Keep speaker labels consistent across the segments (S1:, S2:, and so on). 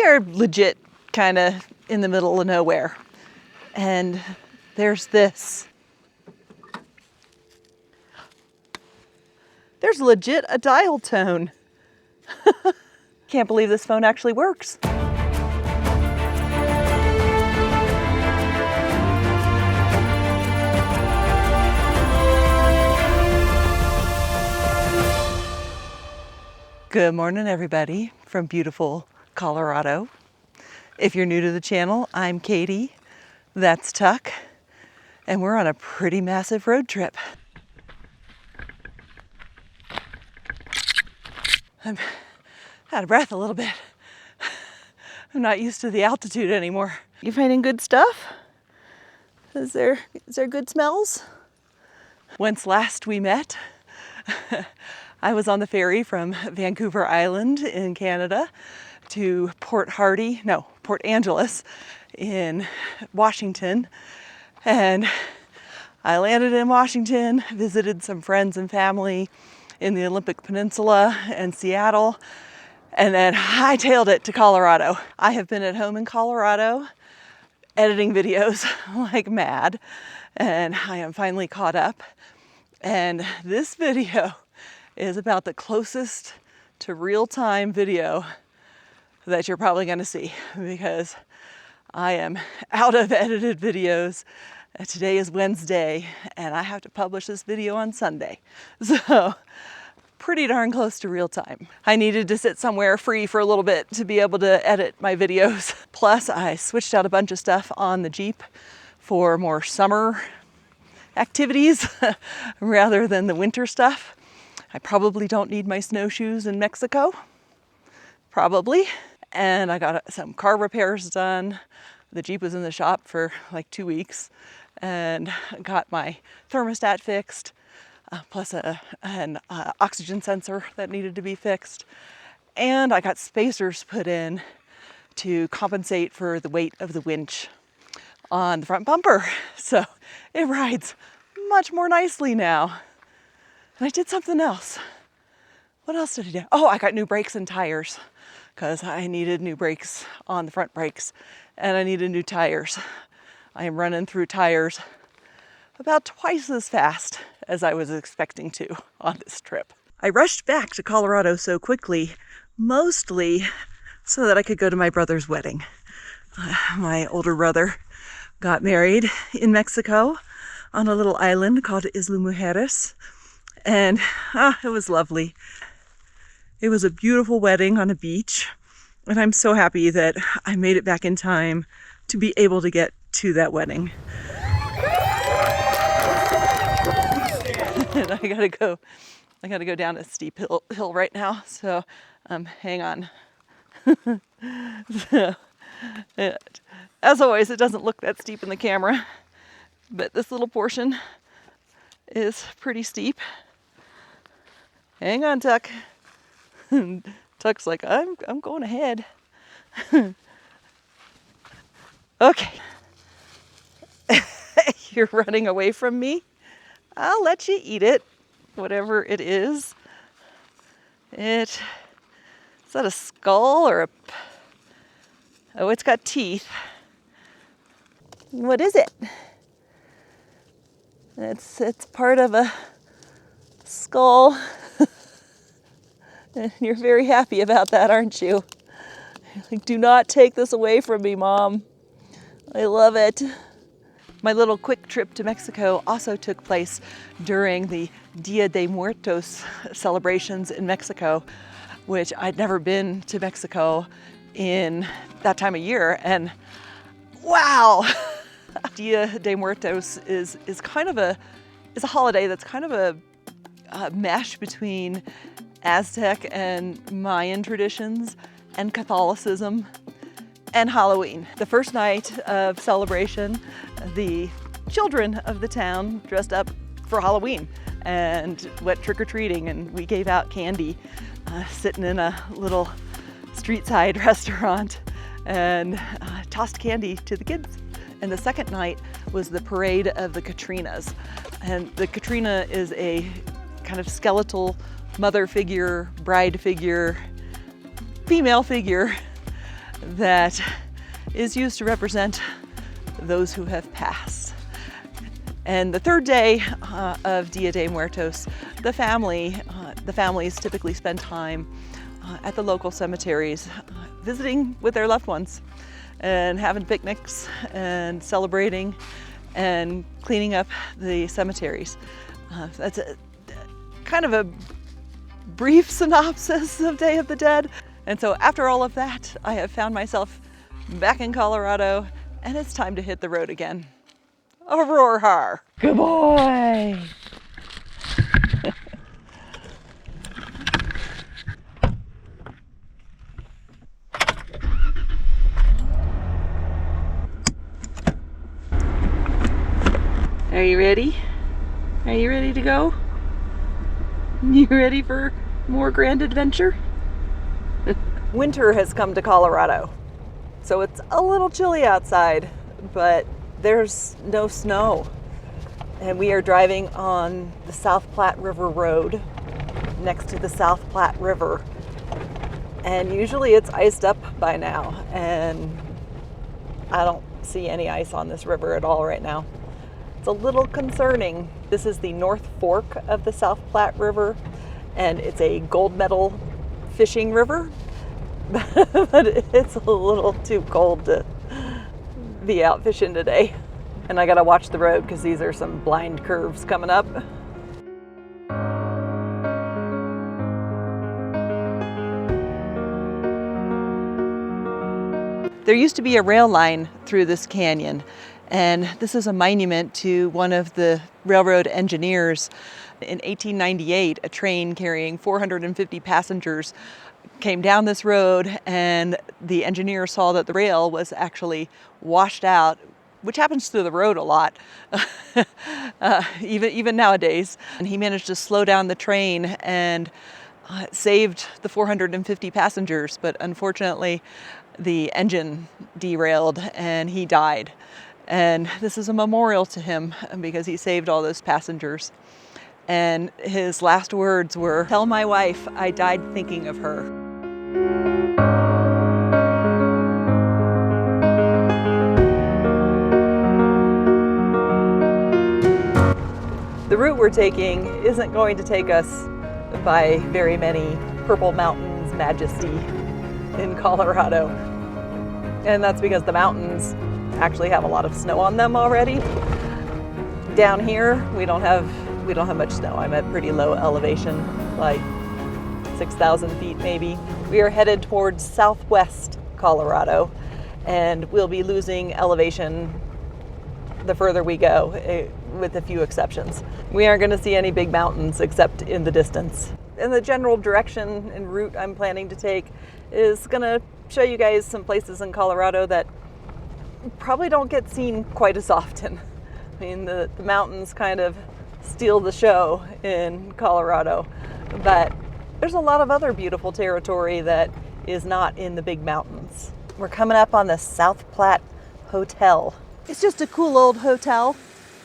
S1: they're legit kind of in the middle of nowhere. And there's this. There's legit a dial tone. Can't believe this phone actually works. Good morning, everybody, from beautiful Colorado. If you're new to the channel, I'm Katie, that's Tuck, and we're on a pretty massive road trip. I'm out of breath a little bit. I'm not used to the altitude anymore. You finding good stuff? Is there good smells? When's last we met, I was on the ferry from Vancouver Island in Canada to Port Angeles in Washington. And I landed in Washington, visited some friends and family in the Olympic Peninsula and Seattle, and then hightailed it to Colorado. I have been at home in Colorado editing videos like mad, and I am finally caught up. And this video is about the closest to real-time video that you're probably going to see, because I am out of edited videos. Today is Wednesday and I have to publish this video on Sunday. So pretty darn close to real time. I needed to sit somewhere free for a little bit to be able to edit my videos. Plus I switched out a bunch of stuff on the Jeep for more summer activities rather than the winter stuff. I probably don't need my snowshoes in Mexico, probably. And I got some car repairs done. The Jeep was in the shop for like 2 weeks, and got my thermostat fixed, plus an oxygen sensor that needed to be fixed. And I got spacers put in to compensate for the weight of the winch on the front bumper. So it rides much more nicely now. And I did something else. What else did I do? Oh, I got new brakes and tires, because I needed new brakes on the front brakes, and I needed new tires. I am running through tires about twice as fast as I was expecting to on this trip. I rushed back to Colorado so quickly, mostly so that I could go to my brother's wedding. My older brother got married in Mexico on a little island called Isla Mujeres. And it was lovely. It was a beautiful wedding on a beach. And I'm so happy that I made it back in time to be able to get to that wedding. And I gotta go down a steep hill right now. So hang on. So, as always, it doesn't look that steep in the camera, but this little portion is pretty steep. Hang on, Tuck. Tuck's like, I'm going ahead. Okay. You're running away from me? I'll let you eat it, whatever it is. Is that a skull or a... Oh, it's got teeth. What is it? It's part of a skull. And you're very happy about that, aren't you? Like, do not take this away from me, Mom. I love it. My little quick trip to Mexico also took place during the Dia de Muertos celebrations in Mexico, which I'd never been to Mexico in that time of year. And wow! Dia de Muertos is a holiday that's kind of a mesh between Aztec and Mayan traditions and Catholicism and Halloween. The first night of celebration, the children of the town dressed up for Halloween and went trick-or-treating, and we gave out candy sitting in a little street-side restaurant and tossed candy to the kids. And the second night was the parade of the Catrinas. And the Catrina is a kind of skeletal mother figure, bride figure, female figure that is used to represent those who have passed. And the third day of Dia de Muertos, the families typically spend time at the local cemeteries visiting with their loved ones and having picnics and celebrating and cleaning up the cemeteries. That's kind of a brief synopsis of Day of the Dead. And so after all of that, I have found myself back in Colorado, and it's time to hit the road again. Aurora! Good boy! Are you ready? Are you ready to go? You ready for more grand adventure? Winter has come to Colorado, so it's a little chilly outside, but there's no snow. And we are driving on the South Platte River Road next to the South Platte River. And usually it's iced up by now, and I don't see any ice on this river at all right now. It's a little concerning. This is the North Fork of the South Platte River, and it's a gold medal fishing river, but it's a little too cold to be out fishing today. And I gotta watch the road because these are some blind curves coming up. There used to be a rail line through this canyon, and this is a monument to one of the railroad engineers. In 1898, a train carrying 450 passengers came down this road, and the engineer saw that the rail was actually washed out, which happens to the road a lot, even nowadays. And he managed to slow down the train and saved the 450 passengers, but unfortunately the engine derailed and he died. And this is a memorial to him because he saved all those passengers. And his last words were, "Tell my wife I died thinking of her." The route we're taking isn't going to take us by very many Purple Mountains majesty in Colorado. And that's because the mountains actually have a lot of snow on them already. Down here, we don't have much snow. I'm at pretty low elevation, like 6,000 feet maybe. We are headed towards southwest Colorado, and we'll be losing elevation the further we go, with a few exceptions. We aren't going to see any big mountains except in the distance. And the general direction and route I'm planning to take is going to show you guys some places in Colorado that probably don't get seen quite as often. I mean, the mountains kind of steal the show in Colorado, but there's a lot of other beautiful territory that is not in the big mountains. We're coming up on the South Platte Hotel. It's just a cool old hotel.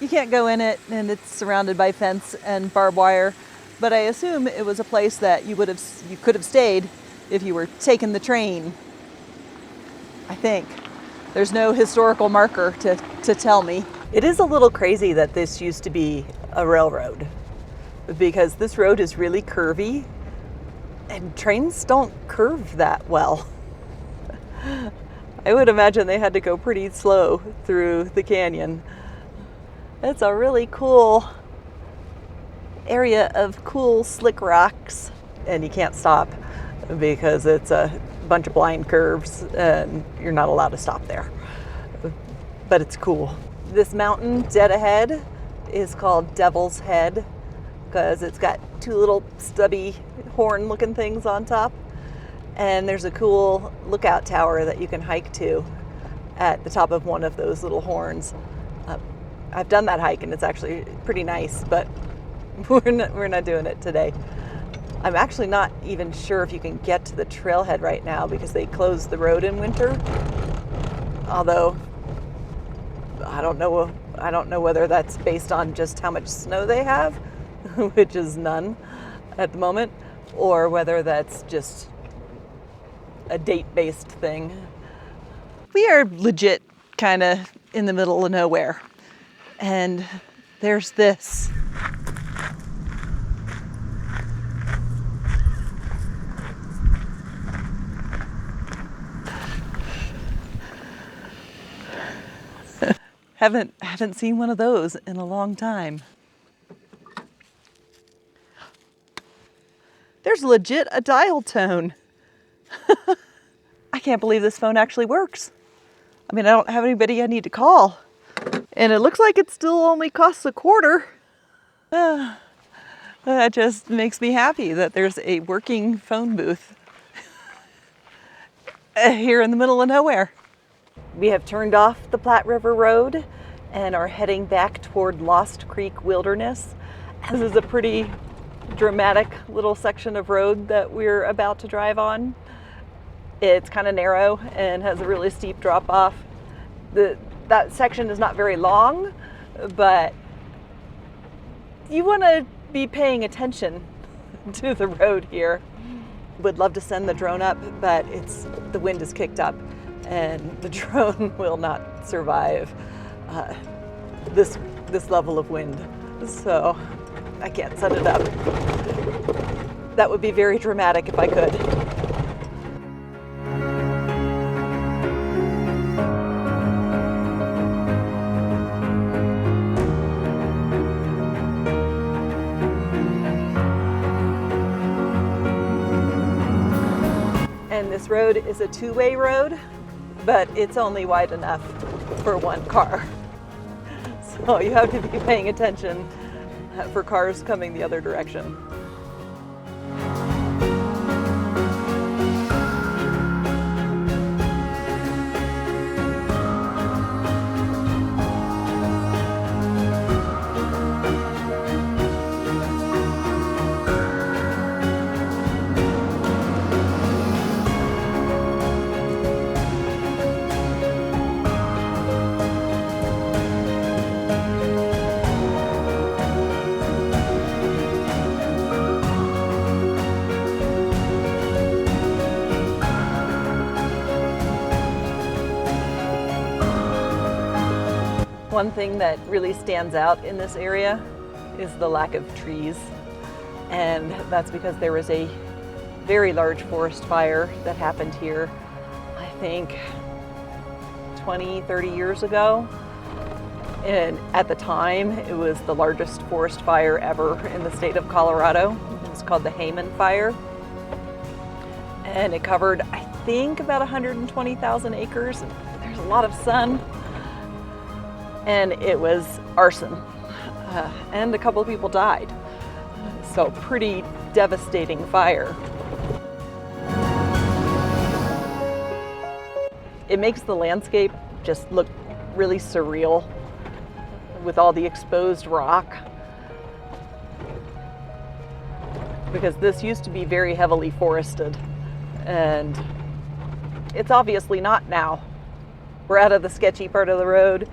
S1: You can't go in it, and it's surrounded by fence and barbed wire, but I assume it was a place that you could have stayed if you were taking the train. I think. There's no historical marker to tell me. It is a little crazy that this used to be a railroad, because this road is really curvy, and trains don't curve that well. I would imagine they had to go pretty slow through the canyon. It's a really cool area of cool slick rocks, and you can't stop because it's a bunch of blind curves and you're not allowed to stop there. But it's cool. This mountain dead ahead is called Devil's Head because it's got two little stubby horn looking things on top. And there's a cool lookout tower that you can hike to at the top of one of those little horns. I've done that hike and it's actually pretty nice, but we're not doing it today. I'm actually not even sure if you can get to the trailhead right now because they close the road in winter. Although I don't know whether that's based on just how much snow they have, which is none at the moment, or whether that's just a date-based thing. We are legit kind of in the middle of nowhere. And there's this. Haven't seen one of those in a long time. There's legit a dial tone. I can't believe this phone actually works. I mean, I don't have anybody I need to call. And it looks like it still only costs $0.25. That just makes me happy that there's a working phone booth here in the middle of nowhere. We have turned off the Platte River Road and are heading back toward Lost Creek Wilderness. This is a pretty dramatic little section of road that we're about to drive on. It's kind of narrow and has a really steep drop off. That section is not very long, but you want to be paying attention to the road here. Would love to send the drone up, but the wind is kicked up and the drone will not survive this level of wind. So I can't set it up. That would be very dramatic if I could. And this road is a two-way road, but it's only wide enough for one car. So you have to be paying attention for cars coming the other direction. One thing that really stands out in this area is the lack of trees. And that's because there was a very large forest fire that happened here, I think 20, 30 years ago. And at the time, it was the largest forest fire ever in the state of Colorado. It was called the Hayman Fire. And it covered, I think, about 120,000 acres. There's a lot of sun. And it was arson. And a couple of people died. So pretty devastating fire. It makes the landscape just look really surreal with all the exposed rock. Because this used to be very heavily forested, and it's obviously not now. We're out of the sketchy part of the road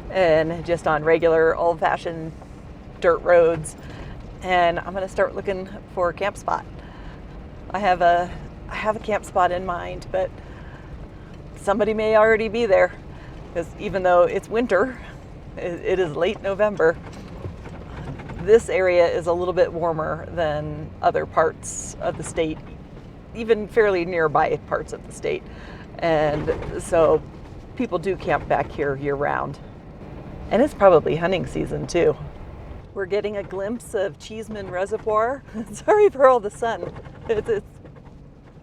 S1: and just on regular old-fashioned dirt roads. And I'm gonna start looking for a camp spot. I have a camp spot in mind, but somebody may already be there, because even though it's winter, it is late November. This area is a little bit warmer than other parts of the state, even fairly nearby parts of the state. And so people do camp back here year-round. And it's probably hunting season too. We're getting a glimpse of Cheeseman Reservoir. Sorry for all the sun. It's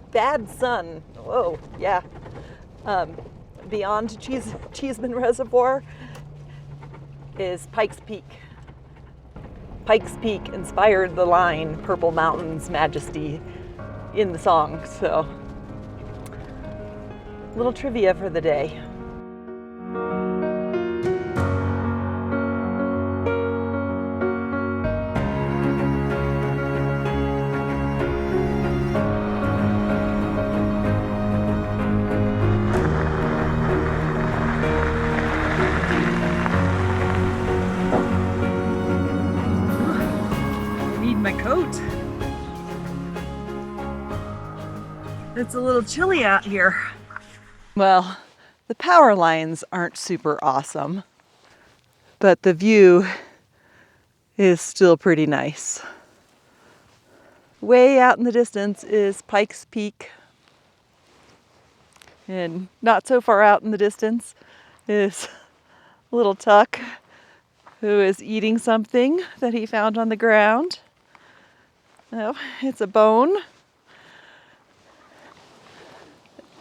S1: bad sun. Whoa, yeah. Beyond Cheeseman Reservoir is Pikes Peak. Pikes Peak inspired the line "Purple Mountain's Majesty" in the song. So, little trivia for the day. My coat. It's a little chilly out here. Well, The power lines aren't super awesome, but the view is still pretty nice. Way out in the distance is Pikes Peak. And not so far out in the distance is little Tuck, who is eating something that he found on the ground. Oh, it's a bone.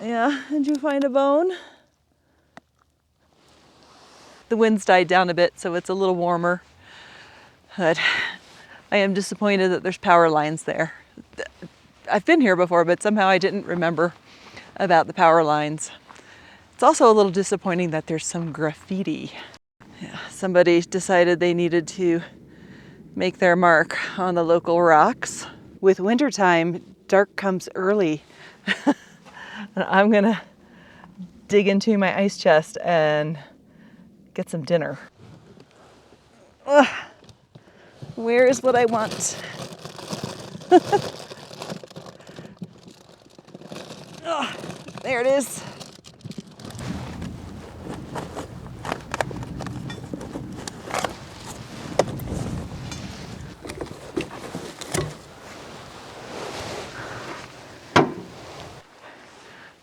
S1: Yeah, did you find a bone? The wind's died down a bit, so it's a little warmer. But I am disappointed that there's power lines there. I've been here before, but somehow I didn't remember about the power lines. It's also a little disappointing that there's some graffiti. Yeah, somebody decided they needed to make their mark on the local rocks. With wintertime, dark comes early. I'm gonna dig into my ice chest and get some dinner. Ugh. Where is what I want? Oh, there it is.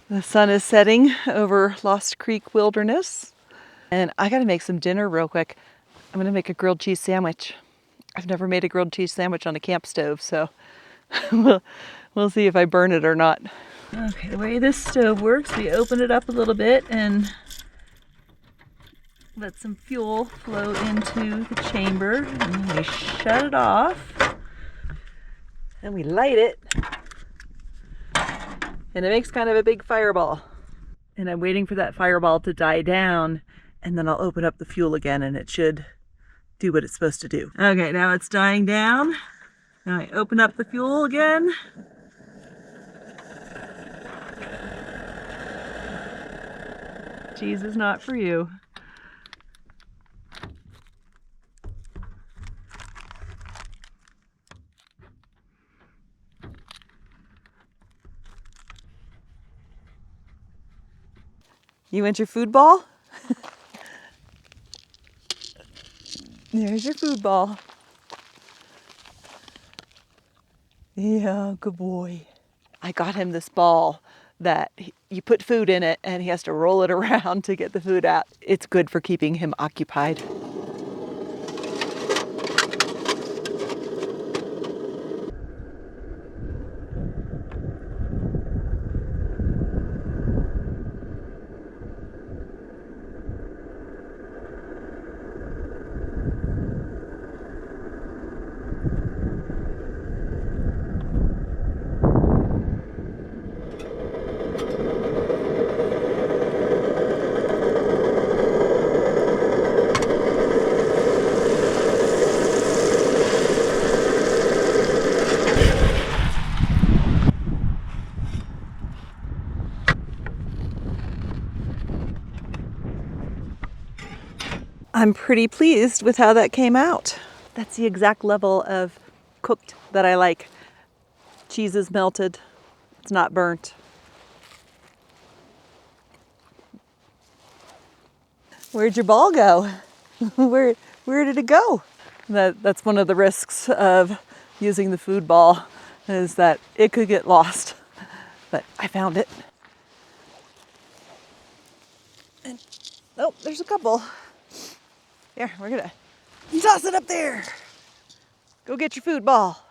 S1: The sun is setting over Lost Creek Wilderness, and I gotta make some dinner real quick. I'm gonna make a grilled cheese sandwich. I've never made a grilled cheese sandwich on a camp stove, so we'll see if I burn it or not. Okay, the way this stove works, we open it up a little bit and let some fuel flow into the chamber, and then we shut it off, and we light it, and it makes kind of a big fireball. And I'm waiting for that fireball to die down, and then I'll open up the fuel again, and it should do what it's supposed to do. Okay, now it's dying down. Now I open up the fuel again. Cheese is not for you. You want your food ball? There's your food ball. Yeah, good boy. I got him this ball that you put food in it and he has to roll it around to get the food out. It's good for keeping him occupied. I'm pretty pleased with how that came out. That's the exact level of cooked that I like. Cheese is melted, it's not burnt. Where'd your ball go? Where did it go? That's one of the risks of using the food ball, is that it could get lost. But I found it. And, oh, there's a couple. Here, we're gonna toss it up there. Go get your food ball.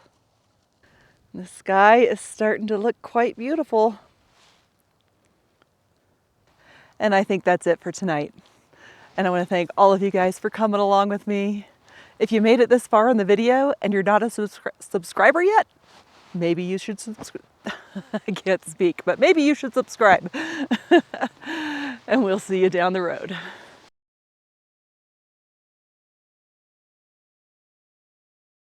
S1: The sky is starting to look quite beautiful. And I think that's it for tonight. And I want to thank all of you guys for coming along with me. If you made it this far in the video and you're not a subscriber yet, maybe you should subscribe. I can't speak, but maybe you should subscribe. And we'll see you down the road.